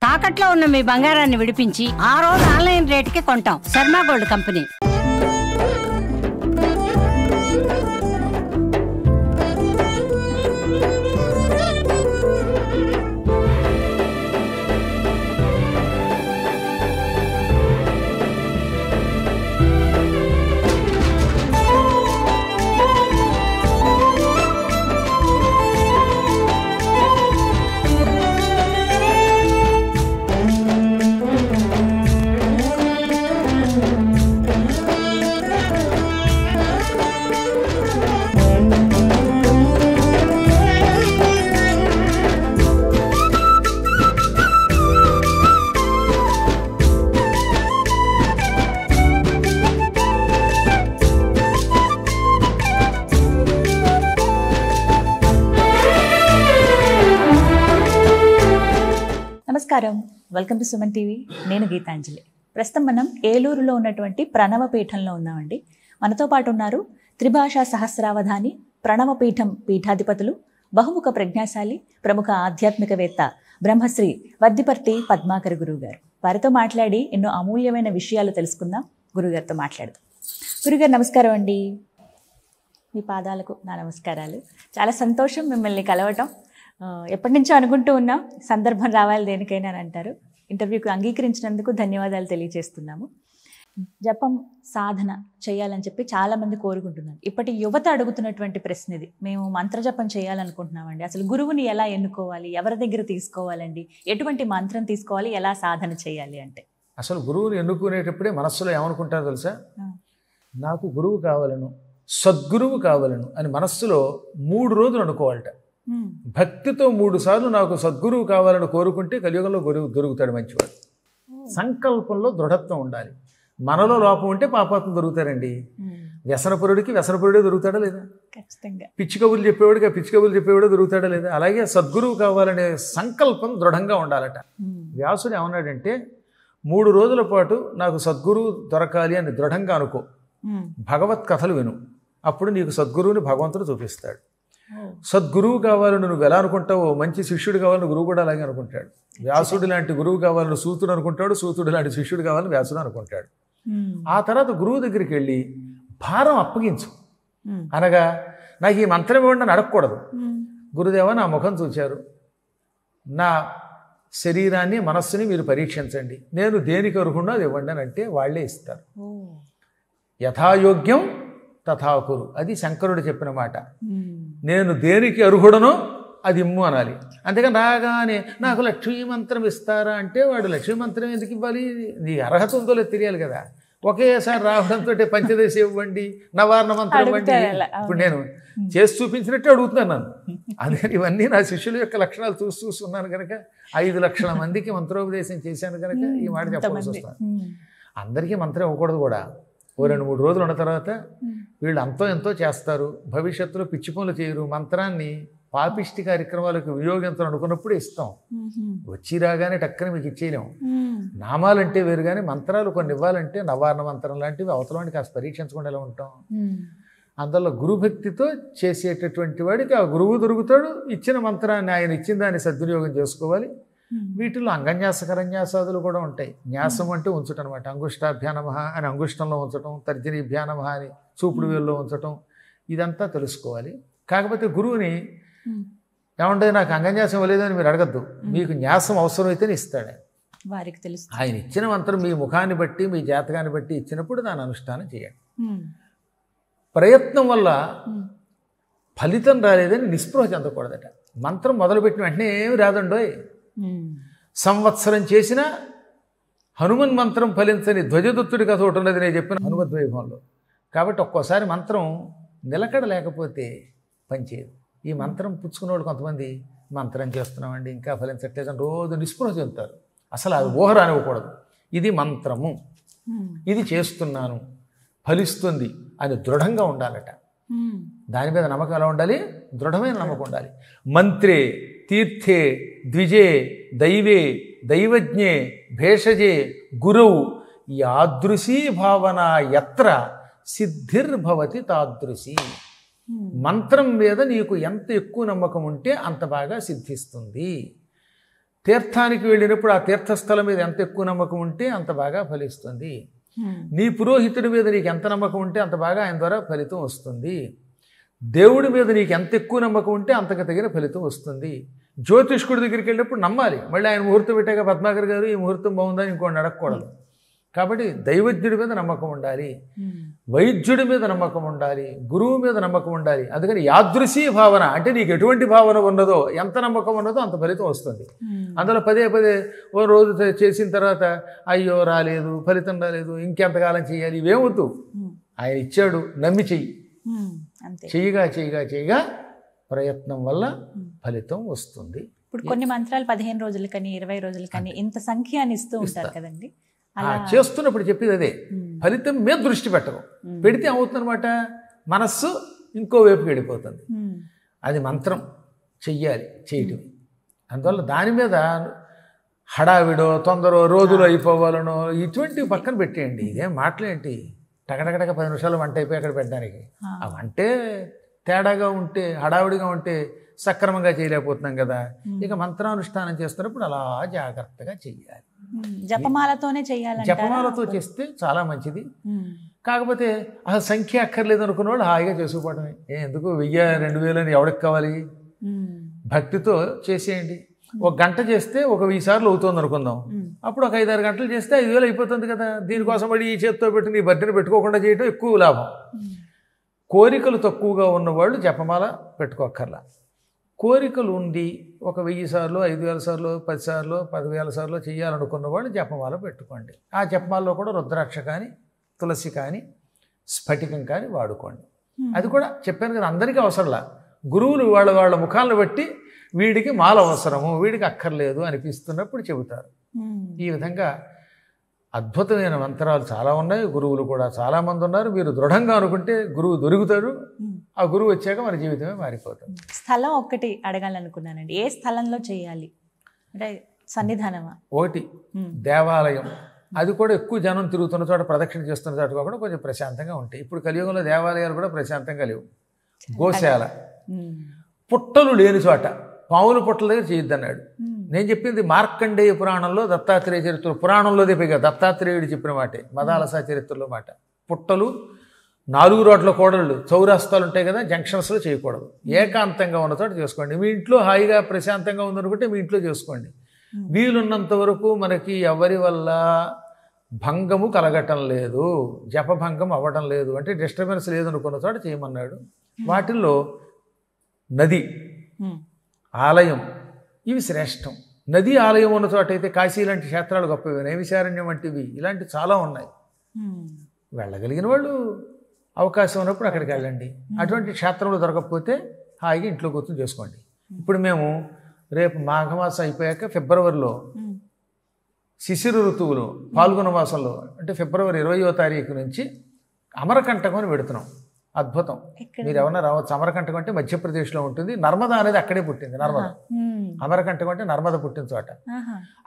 తాకట్లో ఉన్న మీ బంగారాన్ని విడిపించి ఆ రోజు ఆన్లైన్ రేటుకి కొంటాం. Sharma gold company. నమస్కారం, వెల్కమ్ టు సుమన్ టీవీ. నేను గీతాంజలి. ప్రస్తుతం మనం ఏలూరులో ఉన్నటువంటి ప్రణవపీఠంలో ఉన్నామండి. మనతో పాటు ఉన్నారు త్రిభాషా సహస్రావధాని, ప్రణవపీఠం పీఠాధిపతులు, బహుముఖ ప్రజ్ఞాశాలి, ప్రముఖ ఆధ్యాత్మికవేత్త బ్రహ్మశ్రీ వద్దిపర్తి పద్మాకర్ గురువు గారు. వారితో మాట్లాడి ఎన్నో అమూల్యమైన విషయాలు తెలుసుకుందాం. గురుగారితో మాట్లాడదాం. గురుగారు నమస్కారం అండి. మీ పాదాలకు నా నమస్కారాలు. చాలా సంతోషం మిమ్మల్ని కలవటం. ఎప్పటి నుంచో అనుకుంటూ ఉన్నాం, సందర్భం రావాలి దేనికైనా అని అంటారు. ఇంటర్వ్యూకి అంగీకరించినందుకు ధన్యవాదాలు తెలియజేస్తున్నాము. జపం సాధన చేయాలని చెప్పి చాలామంది కోరుకుంటున్నారు. ఇప్పటి యువత అడుగుతున్నటువంటి ప్రశ్న ఇది. మేము మంత్రజపం చేయాలనుకుంటున్నామండి, అసలు గురువుని ఎలా ఎన్నుకోవాలి, ఎవరి దగ్గర తీసుకోవాలండి, ఎటువంటి మంత్రం తీసుకోవాలి, ఎలా సాధన చేయాలి అంటే? అసలు గురువుని ఎన్నుకునేటప్పుడే మనస్సులో ఏమనుకుంటారో తెలుసా? నాకు గురువు కావాలను, సద్గురువు కావాలను అని మనస్సులో 3 రోజులు అనుకోవాలట. భక్తితో 3 సార్లు నాకు సద్గురువు కావాలని కోరుకుంటే కలియుగంలో గురువు దొరుకుతాడు మంచివాడు. సంకల్పంలో దృఢత్వం ఉండాలి. మనలో లోపం ఉంటే పాపాత్మ దొరుకుతారండి. వ్యసనపరుడికి వ్యసనపరుడే దొరుకుతాడా లేదా? ఖచ్చితంగా. పిచ్చి కబుర్లు చెప్పేవాడికి ఆ పిచ్చి కబుర్లు చెప్పేవాడే దొరుకుతాడా లేదా? అలాగే సద్గురువు కావాలనే సంకల్పం దృఢంగా ఉండాలట. వ్యాసుడు ఏమన్నాడంటే 3 రోజుల పాటు నాకు సద్గురువు దొరకాలి అని దృఢంగా అనుకో, భగవత్ కథలు విను, అప్పుడు నీకు సద్గురువుని భగవంతుడు చూపిస్తాడు. సద్గురువు కావాలని నువ్వు ఎలా అనుకుంటావో మంచి శిష్యుడు కావాలని గురువు కూడా అలాగే అనుకుంటాడు. వ్యాసుడు లాంటి గురువు కావాలని సూతుడు అనుకుంటాడు, సూతుడు లాంటి శిష్యుడు కావాలని వ్యాసుడు అనుకుంటాడు. ఆ తర్వాత గురువు దగ్గరికి వెళ్ళి భారం అప్పగించు. అనగా నాకు ఈ మంత్రం ఇవ్వండి అని అడగకూడదు. గురుదేవా నా ముఖం చూచారు, నా శరీరాన్ని మనస్సుని మీరు పరీక్షించండి, నేను దేనికి అర్హుడో అది ఇవ్వండి అని అంటే వాళ్ళే ఇస్తారు. యథాయోగ్యం తథాకురు, అది శంకరుడు చెప్పిన మాట. నేను దేనికి అర్హుడనో అది ఇమ్ము అనాలి. అంతేగాని రాగానే నాకు లక్ష్మీ మంత్రం ఇస్తారా అంటే వాడు లక్ష్మీ మంత్రం ఎందుకు ఇవ్వాలి? నీ అర్హత ఉందో లేదు తెలియాలి కదా. ఒకేసారి రావడంతో పంచదశ ఇవ్వండి, నవార్ణ మంత్రం ఇవ్వండి. ఇప్పుడు నేను చేసి చూపించినట్టే అడుగుతున్నాను నన్ను. అందుకని ఇవన్నీ నా శిష్యుల యొక్క లక్షణాలు చూస్తున్నాను కనుక 5 లక్షల మందికి మంత్రోపదేశం చేశాను కనుక ఈ మాట చెప్పాల్సి వస్తాను. అందరికీ మంత్రం ఇవ్వకూడదు కూడా. 2-3 రోజులు ఉన్న తర్వాత వీళ్ళు అంతో ఎంతో చేస్తారు, భవిష్యత్తులో పిచ్చి పనులు చేయరు. మంత్రాన్ని పాపిష్టి కార్యక్రమాలకు వినియోగించాలని అనుకున్నప్పుడు ఇస్తాం. వచ్చి రాగానే టక్కన మీకు ఇచ్చేయలేము. నామాలంటే వేరు, కానీ మంత్రాలు కొన్ని ఇవ్వాలంటే నవార్ణ మంత్రం లాంటివి అవతలానికి కాస్త పరీక్షించకుండా ఎలా ఉంటాం. అందులో గురుభక్తితో చేసేటటువంటి వాడికి ఆ గురువు దొరుకుతాడు. ఇచ్చిన మంత్రాన్ని ఆయన ఇచ్చిన దాన్ని సద్వినియోగం చేసుకోవాలి. వీటిల్లో అంగన్యాసకరన్యాసాదులు కూడా ఉంటాయి. న్యాసం అంటే ఉంచటం అనమాట. అంగుష్టాభ్యానమహ అని అంగుష్టంలో ఉంచటం, తర్జనీభ్యానమహ అని చూపుడు వేల్లో ఉంచటం, ఇదంతా తెలుసుకోవాలి. కాకపోతే గురువుని ఏమంటే నాకు అంగన్యాసం ఇవ్వలేదని మీరు అడగద్దు. మీకు న్యాసం అవసరమైతేనే ఇస్తాడు వారికి తెలుసు. ఆయన ఇచ్చిన మంత్రం మీ ముఖాన్ని బట్టి మీ జాతకాన్ని బట్టి ఇచ్చినప్పుడు దాని అనుష్ఠానం చేయండి. ప్రయత్నం వల్ల ఫలితం రాలేదని నిస్పృహ చెందకూడదట. మంత్రం మొదలుపెట్టిన వెంటనే ఏమి రాదండోయ్. సంవత్సరం చేసిన హనుమన్ మంత్రం ఫలించని ధ్వజదత్తుడి కథ ఒకటి ఉన్నది నేను చెప్పిన హనుమద్వైభవంలో. కాబట్టి ఒక్కోసారి మంత్రం నిలకడ లేకపోతే పనిచేయదు. ఈ మంత్రం పుచ్చుకున్నవాడు కొంతమంది మంత్రం చేస్తున్నామండి ఇంకా ఫలించట్లేదని రోజు నిస్పృహ చెందుతారు. అసలు అది ఊహ రానివ్వకూడదు. ఇది మంత్రము, ఇది చేస్తున్నాను, ఫలిస్తుంది అని దృఢంగా ఉండాలట. దాని మీద నమ్మకం ఎలా ఉండాలి? దృఢమైన నమ్మకం ఉండాలి. మంత్రే తీర్థే ద్విజే దైవే దైవజ్ఞే భేషజే గురవు యాదృశీ భావన యత్ర సిద్ధిర్భవతి తాదృశీ. మంత్రం మీద నీకు ఎంత ఎక్కువ నమ్మకం ఉంటే అంత బాగా సిద్ధిస్తుంది. తీర్థానికి వెళ్ళినప్పుడు ఆ తీర్థస్థలం మీద ఎంత ఎక్కువ నమ్మకం ఉంటే అంత బాగా ఫలిస్తుంది. నీ పురోహితుడి మీద నీకు ఎంత నమ్మకం ఉంటే అంత బాగా ఆయన ద్వారా ఫలితం వస్తుంది. దేవుడి మీద నీకు ఎంత ఎక్కువ నమ్మకం ఉంటే అంతకు తగిన ఫలితం వస్తుంది. జ్యోతిష్కుడి దగ్గరికి వెళ్ళినప్పుడు నమ్మాలి. మళ్ళీ ఆయన ముహూర్తం పెట్టాక పద్మాకర్ గారు ఈ ముహూర్తం బాగుందని ఇంకోటి అడగకూడదు. కాబట్టి దైవజ్ఞుడి మీద నమ్మకం ఉండాలి, వైద్యుడి మీద నమ్మకం ఉండాలి, గురువు మీద నమ్మకం ఉండాలి. అందుకని యాదృశీ భావన అంటే నీకు ఎటువంటి భావన ఉన్నదో, ఎంత నమ్మకం ఉన్నదో అంత ఫలితం వస్తుంది. అందులో పదే పదే ఓ రోజు చేసిన తర్వాత అయ్యో రాలేదు, ఫలితం రాలేదు, ఇంకెంతకాలం చేయాలి, ఇవేమొద్దు. ఆయన ఇచ్చాడు, నమ్మి చెయ్యి. చెయ్యగా చెయ్యగా చెయ్యగా ప్రయత్నం వల్ల ఫలితం వస్తుంది. ఇప్పుడు కొన్ని మంత్రాలు 15 రోజులకని 20 రోజులకని ఇంత సంఖ్య అని ఇస్తూ ఉంటారు కదండి. చేస్తున్నప్పుడు చెప్పేది అదే, ఫలితం మీద దృష్టి పెట్టడం. పెడితే అవుతుందన్నమాట, మనస్సు ఇంకో వైపుకి వెళ్ళిపోతుంది. అది మంత్రం చెయ్యాలి, చేయటం. అందువల్ల దాని మీద హడావిడో తొందరో రోజులు అయిపోవాలనో ఇటువంటివి పక్కన పెట్టేయండి. ఇదేం మాటలేంటి, టకటకటక 10 నిమిషాలు వంట అయిపోయి అక్కడ పెట్టడానికి. ఆ వంటే తేడాగా ఉంటే, హడావిడిగా ఉంటే సక్రమంగా చేయలేకపోతున్నాం కదా. ఇక మంత్రానుష్ఠానం చేస్తున్నప్పుడు అలా జాగ్రత్తగా చెయ్యాలి. జపమాలతోనే చేయాలి. జపమాలతో చేస్తే చాలా మంచిది. కాకపోతే అసలు సంఖ్య అక్కర్లేదు అనుకున్న వాళ్ళు హాయిగా చేసుకుపోవడమే. ఎందుకు 1000 2000 అని ఎవరికి కావాలి? భక్తితో చేసేయండి. 1 గంట చేస్తే 1000 సార్లు అవుతుంది అనుకుందాం. అప్పుడు ఒక 5-6 గంటలు చేస్తే 5000 అయిపోతుంది కదా. దీనికోసం మళ్ళీ ఈ చేత్తో పెట్టి నీ బర్త్డేని పెట్టుకోకుండా చేయడం ఎక్కువ లాభం. కోరికలు తక్కువగా ఉన్నవాళ్ళు జపమాల పెట్టుకోక్కర్లా. కోరికలు ఉండి 1000 సార్లు 5000 సార్లు 10 సార్లు 10,000 సార్లు చేయాలనుకున్న వాళ్ళు జపమాల పెట్టుకోండి. ఆ జపమాలలో కూడా రుద్రాక్ష కానీ తులసి కానీ స్ఫటికం కానీ వాడుకోండి. అది కూడా చెప్పాను కదా, అందరికీ అవసరంలా. గురువులు వాళ్ళ ముఖాలను బట్టి వీడికి మాల అవసరము, వీడికి అక్కర్లేదు అనిపిస్తున్నప్పుడు చెబుతారు. ఈ విధంగా అద్భుతమైన మంత్రాలు చాలా ఉన్నాయి. గురువులు కూడా చాలామంది ఉన్నారు. మీరు దృఢంగా అనుకుంటే గురువు దొరుకుతారు. ఆ గురువు వచ్చాక మన జీవితమే మారిపోతుంది. స్థలం ఒక్కటి అడగాలనుకున్నానండి. ఏ స్థలంలో చేయాలి అంటే సన్నిధానమా? ఒకటి దేవాలయం. అది కూడా ఎక్కువ జనం తిరుగుతున్న చోట, ప్రదక్షిణ చేస్తున్న చోట కాకుండా కొంచెం ప్రశాంతంగా ఉంటాయి. ఇప్పుడు కలియుగంలో దేవాలయాలు కూడా ప్రశాంతంగా లేవు. గోశాల, పుట్టలు లేని చోట, పావుల పుట్టల దగ్గర చేయొద్దన్నాడు. నేను చెప్పింది మార్కండేయ పురాణంలో, దత్తాత్రేయ చరిత్ర పురాణంలోదే పైగా దత్తాత్రేయుడు చెప్పిన మాటే, మదాలసా చరిత్రలో మాట. పుట్టలు, 4 రోడ్ల కోడళ్ళు, చౌరాస్తాలు ఉంటాయి కదా, జంక్షన్స్లో చేయకూడదు. ఏకాంతంగా ఉన్న చోట చేసుకోండి. మీ ఇంట్లో హాయిగా ప్రశాంతంగా ఉందనుకుంటే మీ ఇంట్లో చేసుకోండి. వీలున్నంత వరకు మనకి ఎవరి వల్ల భంగము కలగటం లేదు, జపభంగం అవ్వటం లేదు, అంటే డిస్టర్బెన్స్ లేదనుకున్న చోట చేయమన్నాడు. వాటిల్లో నది, ఆలయం ఇవి శ్రేష్టం. నది ఆలయం ఉన్న చోట అయితే కాశీ లాంటి క్షేత్రాలు గొప్పవి, నైమిషారణ్యం వంటివి ఇలాంటి చాలా ఉన్నాయి. వెళ్ళగలిగిన వాళ్ళు అవకాశం ఉన్నప్పుడు అక్కడికి వెళ్ళండి. అటువంటి క్షేత్రంలో దొరకకపోతే హాయిగా ఇంట్లో కూర్చొని చేసుకోండి. ఇప్పుడు మేము రేపు మాఘమాసం అయిపోయాక ఫిబ్రవరిలో శిశిర ఋతువులో పాల్గొన మాసంలో అంటే ఫిబ్రవరి 20వ తారీఖు నుంచి అమరకంటకం అని పెడుతున్నాం. అద్భుతం. మీరు ఎవరన్నా రావచ్చు. అమరకంటకం అంటే మధ్యప్రదేశ్లో ఉంటుంది. నర్మదా అనేది అక్కడే పుట్టింది. నర్మదా, అమరకంటకం అంటే నర్మద పుట్టిన చోట.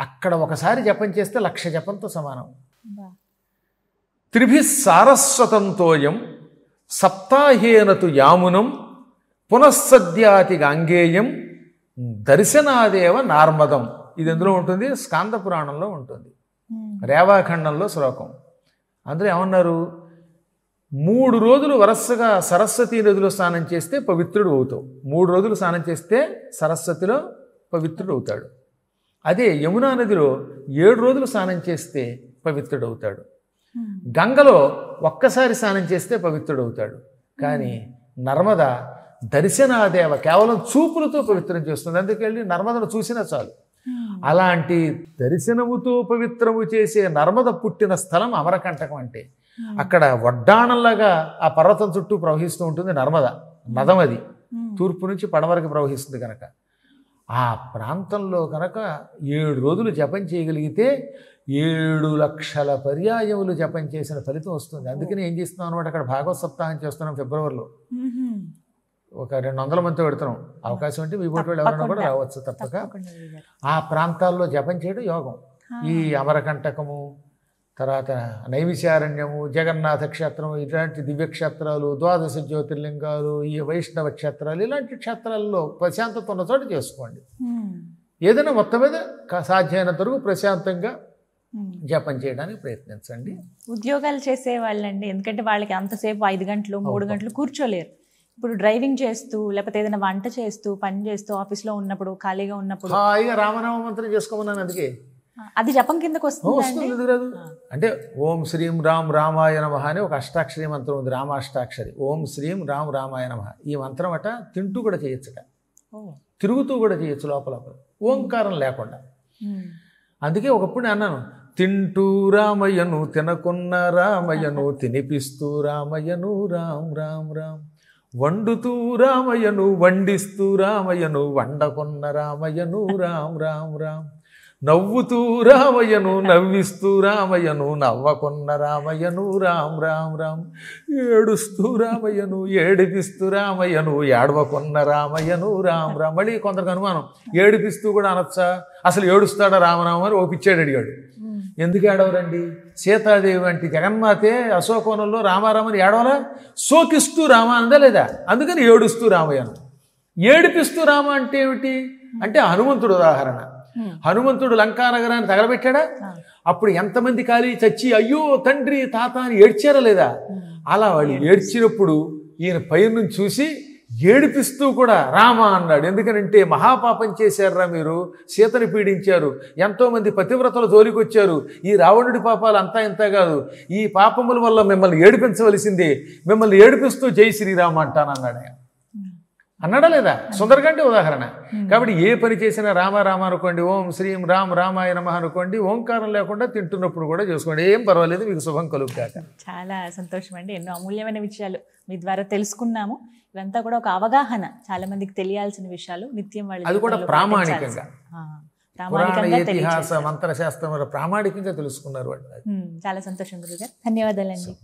అక్కడ ఒకసారి జపం చేస్తే 1,00,000 జపంతో సమానం. త్రిభి సారస్వతంతోయం సప్తాహేనతు యామునం పునఃసద్యాతి గాంగేయం దర్శనాదేవ నార్మదం. ఇది ఎందులో ఉంటుంది? స్కాంద పురాణంలో ఉంటుంది, రేవాఖండంలో శ్లోకం. అందులో ఏమన్నారు? 3 రోజులు వరుసగా సరస్వతీ నదిలో స్నానం చేస్తే పవిత్రుడు అవుతావు. 3 రోజులు స్నానం చేస్తే సరస్వతిలో పవిత్రుడు అవుతాడు. అదే యమునా నదిలో 7 రోజులు స్నానం చేస్తే పవిత్రుడు అవుతాడు. గంగలో ఒక్కసారి స్నానం చేస్తే పవిత్రుడు అవుతాడు. కానీ నర్మద దర్శనాదేవ కేవలం చూపులతో పవిత్రం చేస్తుంది. అందుకెళ్ళి నర్మదను చూసినా చాలు. అలాంటి దర్శనముతో పవిత్రము చేసే నర్మద పుట్టిన స్థలం అమరకంటకం. అంటే అక్కడ వడ్డాణంలాగా ఆ పర్వతం చుట్టూ ప్రవహిస్తూ ఉంటుంది నర్మద నదం. అది తూర్పు నుంచి పడమరకు ప్రవహిస్తుంది కనుక ఆ ప్రాంతంలో కనుక 7 రోజులు జపం చేయగలిగితే 7,00,000 పర్యాయములు జపం చేసిన ఫలితం వస్తుంది. అందుకని ఏం చేస్తున్నాం అనమాట, అక్కడ భాగవత సప్తాహం చేస్తున్నాం ఫిబ్రవరిలో. ఒక 200 మందితో పెడుతున్నాం. అవకాశం అంటే మీ బోటి వాళ్ళు ఎవరైనా కూడా రావచ్చు తప్పక. ఆ ప్రాంతాల్లో జపం చేయడం యోగం. ఈ అమరకంటకము, తర్వాత నైమిషారణ్యము, జగన్నాథ క్షేత్రము, ఇలాంటి దివ్యక్షేత్రాలు, 12 జ్యోతిర్లింగాలు, ఈ వైష్ణవ క్షేత్రాలు, ఇలాంటి క్షేత్రాల్లో ప్రశాంతత ఉన్న చోట చేసుకోండి. ఏదైనా మొత్తం మీద సాధ్యమైనంత వరకు ప్రశాంతంగా జపం చేయడానికి ప్రయత్నించండి. ఉద్యోగాలు చేసే వాళ్ళండి, ఎందుకంటే వాళ్ళకి అంతసేపు 5 గంటలు 3 గంటలు కూర్చోలేరు. ఇప్పుడు డ్రైవింగ్ చేస్తూ లేకపోతే ఏదైనా వంట చేస్తూ పని చేస్తూ ఆఫీస్లో ఉన్నప్పుడు ఖాళీగా ఉన్నప్పుడు హాయిగా రామనామ మంత్రం చేసుకోమన్నాను. అందుకే అది జపం కిందకు వస్తుంది. అంటే ఓం శ్రీం రామ్ రామాయ నమః అని ఒక అష్టాక్షరి మంత్రం ఉంది, రామాష్టాక్షరి. ఓం శ్రీం రామ్ రామాయ నమః ఈ మంత్రం అట తింటూ కూడా చేయొచ్చుట, తిరుగుతూ కూడా చేయొచ్చు, లోపల ఓంకారం లేకుండా. అందుకే ఒకప్పుడు నేను అన్నాను, తింటూ రామయ్యను తినకున్న రామయ్యను తినిపిస్తూ రామయ్యను రామ్ రామ్ రామ్, వండుతూ రామయ్యను వండిస్తూ రామయ్యను వండకున్న రామయ్యను రామ్ రామ్ రామ్, నవ్వుతూ రామయ్యను నవ్విస్తూ రామయ్యను నవ్వకున్న రామయ్యను రామ్ రామ్ రామ్, ఏడుస్తూ రామయ్యను ఏడిపిస్తూ రామయ్యను ఏడవకున్న రామయ్యను రామ్ రామ్. మళ్ళీ కొందరికి అనుమానం, ఏడిపిస్తూ కూడా అనొచ్చా, అసలు ఏడుస్తాడా రామరామ అని ఓ పిచ్చాడు అడిగాడు. ఎందుకు ఏడవరండి? సీతాదేవి వంటి జగన్మాతే అశోకవనంలో రామారామని ఏడవలా? శోకిస్తూ రామ అందా లేదా? అందుకని ఏడుస్తూ రామయ్యను. ఏడిపిస్తూ రామ అంటే ఏమిటి అంటే హనుమంతుడు ఉదాహరణ. హనుమంతుడు లంకా నగరాన్ని తగలబెట్టాడా? అప్పుడు ఎంతమంది ఖాళీ చచ్చి అయ్యో తండ్రి తాత అని ఏడ్చారా లేదా? అలా వాళ్ళు ఏడ్చినప్పుడు ఈయన పైనుంచి చూసి ఏడిపిస్తూ కూడా రామ అన్నాడు. ఎందుకనంటే మహాపాపం చేశారా మీరు, సీతని పీడించారు, ఎంతోమంది పతివ్రతలు జోలికొచ్చారు, ఈ రావణుడి పాపాలు అంతా ఇంత కాదు, ఈ పాపముల వల్ల మిమ్మల్ని ఏడిపించవలసిందే, మిమ్మల్ని ఏడిపిస్తూ జై శ్రీరామ అంటానన్నాడు ఆయన. అన్నాడా లేదా? సుందరకంటే ఉదాహరణ. కాబట్టి ఏ పని చేసినా రామ రామ అనుకోండి, ఓం శ్రీం రామ్ రామాయ నమః అనుకోండి, ఓంకారం లేకుండా తింటున్నప్పుడు కూడా చేసుకోండి, ఏం పర్వాలేదు, మీకు శుభం కలుగుగాక. చాలా సంతోషం అండి, ఎన్నో అమూల్యమైన విషయాలు మీ ద్వారా తెలుసుకున్నాము. ఇవంతా కూడా ఒక అవగాహన, చాలా మందికి తెలియాల్సిన విషయాలు, నిత్యం వాళ్ళు అది కూడా ప్రామాణికంగా ప్రామాణికంగా ఇతిహాస మంత్రశాస్త్రం ప్రామాణికంగా తెలుసుకున్నారు వాళ్ళు. చాలా సంతోషం గురుగారు, ధన్యవాదాలండి.